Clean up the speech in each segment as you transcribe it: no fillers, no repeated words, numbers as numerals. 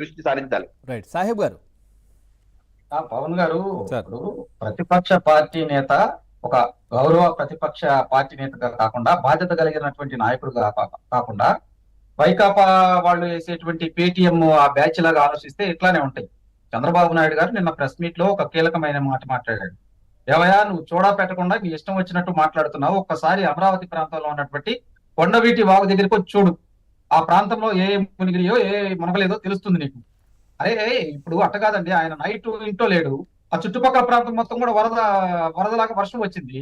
దృష్టి సారించాలి. రైట్ సాహెబ్ గారు. పవన్ గారు, సార్. ఇప్పుడు ప్రతిపక్ష పార్టీ నేత ఒక గౌరవ ప్రతిపక్ష పార్టీ నేతగా కాకుండా బాధ్యత కలిగినటువంటి నాయకుడుగా కాకుండా వైకాపా వాళ్ళు వేసేటువంటి పేటిఎం ఆ బ్యాచ్ లాగా ఆలోచిస్తే ఇట్లానే ఉంటాయి. చంద్రబాబు నాయుడు గారు నిన్న ప్రెస్ మీట్ లో ఒక కీలకమైన మాట మాట్లాడాడు. ఏవయ్యా, నువ్వు చూడా పెట్టకుండా నీ ఇష్టం వచ్చినట్టు మాట్లాడుతున్నావు, ఒక్కసారి అమరావతి ప్రాంతంలో ఉన్నటువంటి కొండవీటి వాగు దగ్గరికి వచ్చి చూడు. ఆ ప్రాంతంలో ఏ మునిగిరియో ఏ మునగలేదో తెలుస్తుంది నీకు. అరే, ఇప్పుడు అట్ట కాదండి, ఆయన నైట్ ఇంట్లో లేడు, ఆ చుట్టుపక్కల ప్రాంతం మొత్తం కూడా వరదలాగా వర్షం వచ్చింది.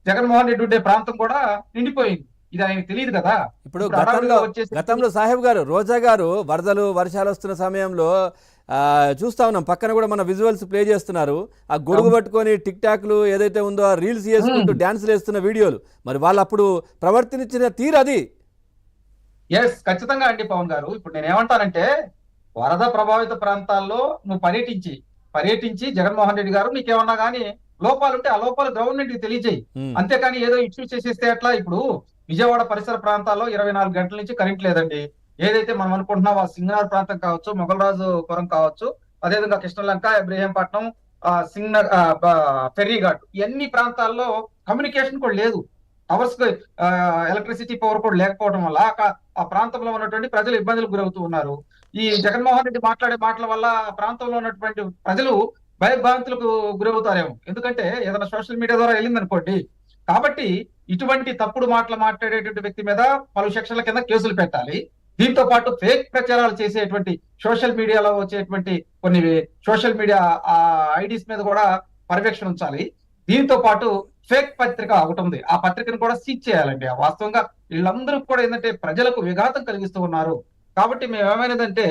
జగన్మోహన్ రెడ్డి ఉండే ప్రాంతం కూడా నిండిపోయింది. ఇది ఆయనకు తెలియదు కదా. ఇప్పుడు హడావిడిగా గతంలో సాహెబ్ గారు, రోజా గారు వరదలు వర్షాలు వస్తున్న సమయంలో చూస్తా ఉన్నాం, పక్కన కూడా మన విజువల్స్ ప్లే చేస్తున్నారు. ఆ గొడుగు పట్టుకొని టిక్ టాక్లు ఏదైతే ఉందో ఆ రీల్స్ చేసుకుంటూ డాన్సులు వేస్తున్న వీడియోలు, మరి వాళ్ళు అప్పుడు ప్రవర్తించిన తీరు అది. ఎస్, ఖచ్చితంగా అండి పవన్ గారు. ఇప్పుడు నేను ఏమంటానంటే, వరద ప్రభావిత ప్రాంతాల్లో నువ్వు పర్యటించి జగన్మోహన్ రెడ్డి గారు నీకేమన్నా కానీ లోపాలుంటే ఆ లోపాలు గవర్నమెంట్ కి తెలియజేయి. అంతేకాని ఏదో ఇష్యూ చేసేస్తే ఎట్లా? ఇప్పుడు విజయవాడ పరిసర ప్రాంతాల్లో 24 గంటల నుంచి కరెంట్ లేదండి. ఏదైతే మనం అనుకుంటున్నాం ఆ సింగనార్ ప్రాంతం కావచ్చు, మొగలరాజు పురం కావచ్చు, అదేవిధంగా కృష్ణలంక, ఇబ్రహీంపట్నం, ఫెర్రీఘాట్, ఇవన్నీ ప్రాంతాల్లో కమ్యూనికేషన్ కూడా లేదు. టవర్స్ ఎలక్ట్రిసిటీ పవర్ కూడా లేకపోవడం వల్ల ఆ ప్రాంతంలో ఉన్నటువంటి ప్రజలు ఇబ్బందులకు గురవుతూ ఉన్నారు. ఈ జగన్మోహన్ రెడ్డి మాట్లాడే మాటల వల్ల ఆ ప్రాంతంలో ఉన్నటువంటి ప్రజలు భయభ్రాంతులకు గురవుతారేమో. ఎందుకంటే ఏదైనా సోషల్ మీడియా ద్వారా వెళ్ళింది అనుకోండి. కాబట్టి ఇటువంటి తప్పుడు మాటలు మాట్లాడేటువంటి వ్యక్తి మీద పలు సెక్షన్ల కింద కేసులు పెట్టాలి. దీంతో పాటు ఫేక్ ప్రచారాలు చేసేటువంటి సోషల్ మీడియాలో వచ్చేటువంటి కొన్ని సోషల్ మీడియా ఐడీస్ మీద కూడా పర్యవేక్షణ ఉంచాలి. దీంతో పాటు ఫేక్ పత్రిక ఒకటి ఉంది, ఆ పత్రికను కూడా సీజ్ చేయాలండి. వాస్తవంగా వీళ్ళందరూ కూడా ఏంటంటే ప్రజలకు విఘాతం కలిగిస్తూ ఉన్నారు. కాబట్టి మేము ఏమైనదంటే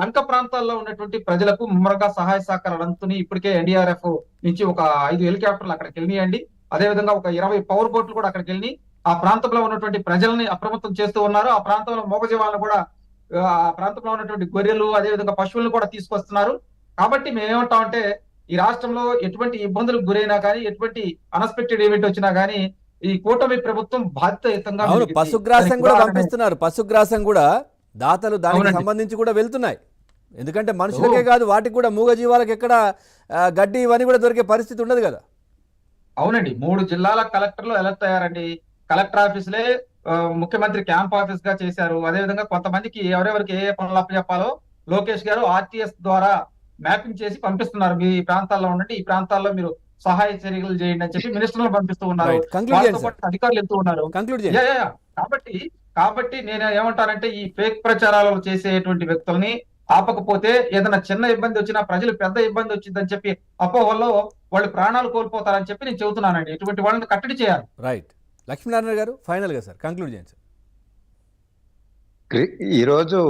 లంక ప్రాంతాల్లో ఉన్నటువంటి ప్రజలకు ముమ్మరంగా సహాయ సహకారాలు అందుతుని ఇప్పటికే ఎన్డీఆర్ఎఫ్ నుంచి ఒక 5 హెలికాప్టర్లు అక్కడికి వెళ్ళినాయండి. అదేవిధంగా ఒక 20 పవర్ బోట్లు కూడా అక్కడికి వెళ్ళి ఆ ప్రాంతంలో ఉన్నటువంటి ప్రజల్ని అప్రమత్తం చేస్తూ ఉన్నారు. ఆ ప్రాంతంలో మూగజీవాలను కూడా, ఆ ప్రాంతంలో ఉన్నటువంటి గొర్రెలు అదేవిధంగా పశువులను కూడా తీసుకొస్తున్నారు. కాబట్టి మేమేమంటామంటే, ఈ రాష్ట్రంలో ఎటువంటి ఇబ్బందులకు గురైనా కానీ, ఎటువంటి అన్ఎక్స్పెక్టెడ్ ఈవెంట్ వచ్చినా కానీ ఈ కూటమి ప్రభుత్వం బాధ్యతాయుతంగా పశుగ్రాసం కూడా పంపిస్తున్నారు. పశుగ్రాసం కూడా దాతలు దానికి సంబంధించి కూడా వెళ్తున్నాయి. ఎందుకంటే మనుషులకే కాదు, వాటికి కూడా మూగజీవాలకు ఎక్కడ గడ్డి ఇవన్నీ కూడా దొరికే పరిస్థితి ఉండదు కదా. అవునండి, 3 జిల్లాల కలెక్టర్లు ఎలక్ట్ అయ్యారండి. కలెక్టర్ ఆఫీసులే ముఖ్యమంత్రి క్యాంప్ ఆఫీస్ గా చేశారు. అదేవిధంగా కొంతమందికి ఎవరెవరికి ఏ పనులు అప్పచెప్పాలో లోకేష్ గారు ఆర్టీఎస్ ద్వారా మ్యాపింగ్ చేసి పంపిస్తున్నారు. మీ ప్రాంతాల్లో ఉండండి, ఈ ప్రాంతాల్లో మీరు సహాయ చర్యలు చేయండి అని చెప్పి మినిస్టర్లు పంపిస్తూ ఉన్నారు, అధికారులు వెళ్తూ ఉన్నారు. కాబట్టి నేను ఏమంటానంటే, ఈ ఫేక్ ప్రచారాలు చేసేటువంటి వ్యక్తుల్ని ఆపకపోతే ఏదైనా చిన్న ఇబ్బంది వచ్చినా ప్రజలు పెద్ద ఇబ్బంది వచ్చిందని చెప్పి అపోహల్లో వాళ్ళు ప్రాణాలు కోల్పోతారని చెప్పి నేను చెబుతున్నానండి. ఇటువంటి వాళ్ళని కట్టడి చేయాలి. రైట్. లక్ష్మీనారాయణ గారు, ఫైనల్ గా సార్ కంక్లూడ్ చేయండి సార్. ఈరోజు